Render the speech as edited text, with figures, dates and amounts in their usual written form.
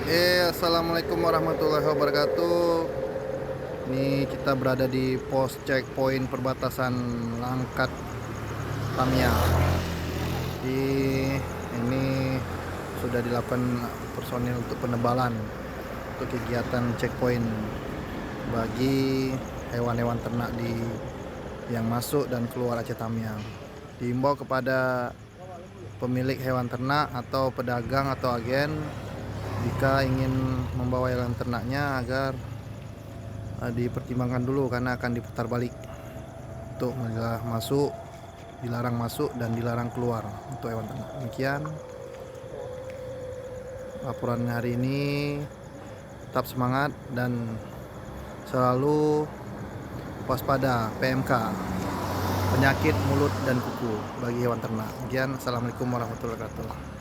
Assalamualaikum warahmatullahi wabarakatuh. Ini kita berada di pos checkpoint perbatasan Langkat Tamiang. Di ini sudah dilakukan personil untuk penebalan untuk kegiatan checkpoint bagi hewan-hewan ternak yang masuk dan keluar Aceh Tamiang. Diimbau kepada pemilik hewan ternak atau pedagang atau agen jika ingin membawa hewan ternaknya agar dipertimbangkan dulu karena akan diputar balik untuk dilarang masuk dan dilarang keluar untuk hewan ternak. Demikian laporan hari ini. Tetap semangat dan selalu waspada PMK, penyakit mulut dan kuku bagi hewan ternak. Demikian, assalamualaikum warahmatullahi wabarakatuh.